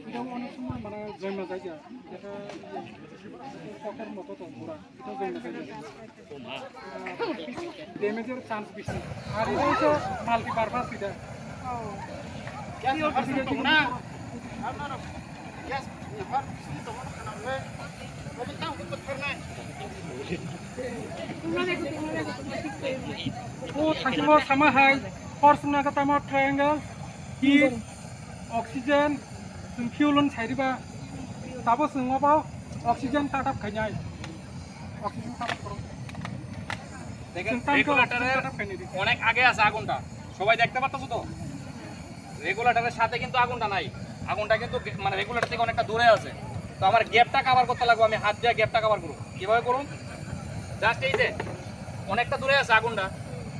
এটা অনেক সময় মানে জন্ম যায় এটা পকের মতো তো পুরা এটা জন্ম যায় ড্যামেজের চান্স বেশি আর এটা হচ্ছে মাল্টিপারপাস এটা থাকিব সামাহাই फर्सना का तमा ट्रायंगल हिट ऑक्सीजन जों फिउलन साइडबा ताबो जोंबाव ऑक्सीजन टाटाप खायनाय ऑक्सीजन टाटाप করো দেখেন রেগুলেটরের অনেক আগে আছে আগুনটা সবাই দেখতে পাচ্ছো তো রেগুলেটরের সাথে কিন্তু আগুনটা নাই আগুনটা কিন্তু মানে রেগুলেটর থেকে অনেকটা দূরে আছে তো আমার গ্যাপটা কভার করতে লাগবে আমি হাত দিয়ে গ্যাপটা কভার করব কিভাবে করুন জাস্ট এই যে অনেকটা দূরে আছে আগুনটা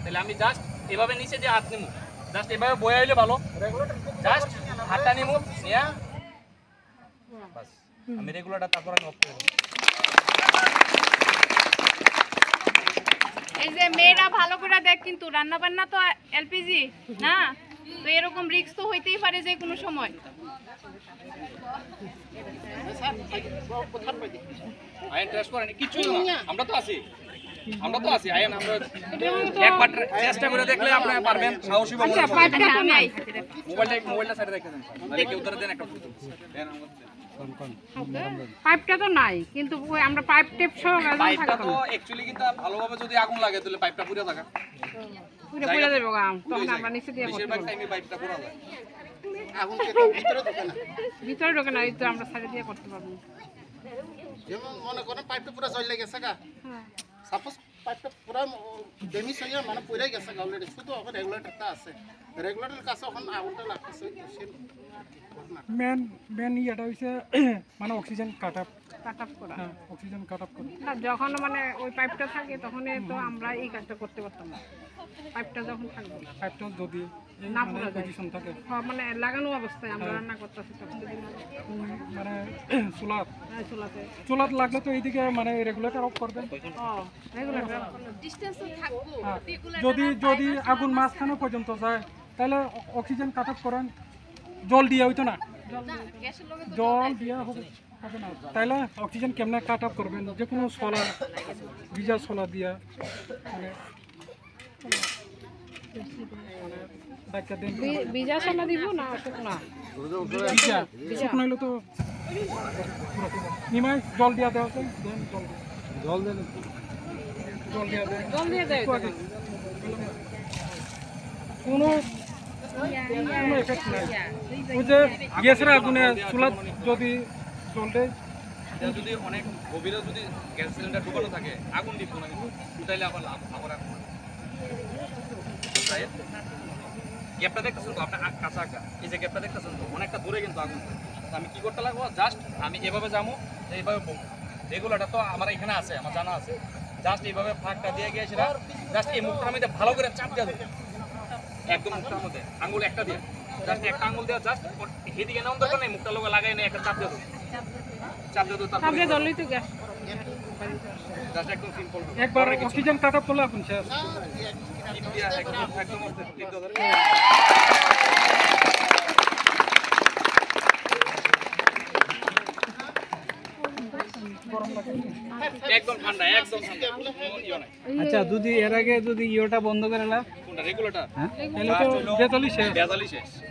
তাহলে আমি জাস্ট এভাবে নিচে দিয়ে হাত নিমু জাস্ট এভাবে বয়ে হইলে ভালো জাস্ট হাতটা নিমু নিয়া বাস আমি রেগুলেটর তারপর আমি অফ করে দেব এই যে মেয়েরা ভালো করে দেখ কিন্তু রান্না বান্না তো এলপিজি না তো এরকম রিস্ক তো হইতেই পারে যে কোনো সময় আইন ট্রেস করেন কিছুই না আমরা তো আছি আইন আমরা একবার চেষ্টা করে দেখলে আপনি পারবেন সাহসী হবে আচ্ছা পাইপটা তো নাই মোবাইলটা সাইডে রেখে দেন তাহলে কেউ ধরে দেন একটা দেন পাইপটা তো নাই কিন্তু ওই আমরা পাইপ টেপ সহ পাইপটা তো অ্যাকচুয়ালি কিন্তু ভালোভাবে যদি আগুন লাগে তাহলে পাইপটা পুরো থাকা পুরো পুরো দেব গাম তখন আমরা নিচে দিয়ে করতে বেশিরভাগ টাইমে পাইপটা পুরো যায় আগুন কেটে ভিতরে ঢোকে না ভিতরে ঢোকে না এই তো আমরা সাইডে দিয়ে করতে পারবো যেমন মনে করেন পাইপটা পুরো জ্বলে গেছে গা সাপোজ পাইপটা পুরো ড্যামেজ হয়ে মানে পুরো গেছে গা অলরেডি শুধু এখন রেগুলেটরটা আছে রেগুলেটরের কাছে এখন আগুনটা লাগতেছে মেন মেন এটা হইছে মানে অক্সিজেন কাট আপ করা অক্সিজেন কাট আপ করা না যখন মানে ওই পাইপটা থাকে তখন তো আমরা এই কাজটা করতে পারতাম না পাইপটা যখন থাকবে পাইপটা যদি না মানে পুরো পজিশন থাকে মানে লাগানো অবস্থায় আমরা রান্না করতেছি তখন যদি মানে চুলাতে চুলাত লাগলে তো এইদিকে মানে রেগুলেটর অফ করবেন রেগুলেটর ডিসটেন্সে থাকবো যদি যদি আগুন মাঝখানে পর্যন্ত যায় তাহলে অক্সিজেন কাট আপ করেন জল দিয়ে হইতো না জল দিয়া হবে না তাহলে অক্সিজেন কেমনে কাট আপ করবেন যে কোনো সোলার ভিজা সোলার দিয়া মানে বিজা সোলা দিব না শুকনা ভিজা শুকনো হইলে তো নিমাই জল দিয়া দেওয়া আছে দেন জল দেন জল দিয়ে দেয় কোনো এফেক্ট নাই ওই যে গ্যাসের আগুনে চুলা যদি জ্বলতে যদি অনেক গভীরে যদি গ্যাস সিলিন্ডার ঢুকানো থাকে আগুন দিব না তাইলে আবার আবার গ্যাপটা দেখতেছেন তো আপনার কাঁচা এই যে গ্যাপটা দেখতেছেন তো অনেকটা দূরে কিন্তু আগুন আমি কি করতে লাগবো জাস্ট আমি এভাবে যাবো এইভাবে রেগুলারটা তো আমার এখানে আছে আমার জানা আছে জাস্ট এইভাবে ফাঁকটা দিয়ে গিয়ে সেটা জাস্ট এই মুখটার মধ্যে ভালো করে চাপ দিয়ে দেবো একদম মুখটার মধ্যে আঙুল একটা দিয়ে জাস্ট একটা আঙুল দেওয়া জাস্ট এদিকে নাম দরকার নেই মুখটা লোকে লাগাই নেই একটা চাপ দিয়ে দেবো তারপরে ধরলেই তো গ্যাস জাস্ট একদম সিম্পল একবার অক্সিজেন কাট আপ করলে আপনি শেষ একদম একদম ঠান্ডা একদম ঠান্ডা আচ্ছা যদি এর আগে যদি ইওটা বন্ধ করে না কোনটা রেগুলেটর তাহলে তো বেতালি শেষ শেষ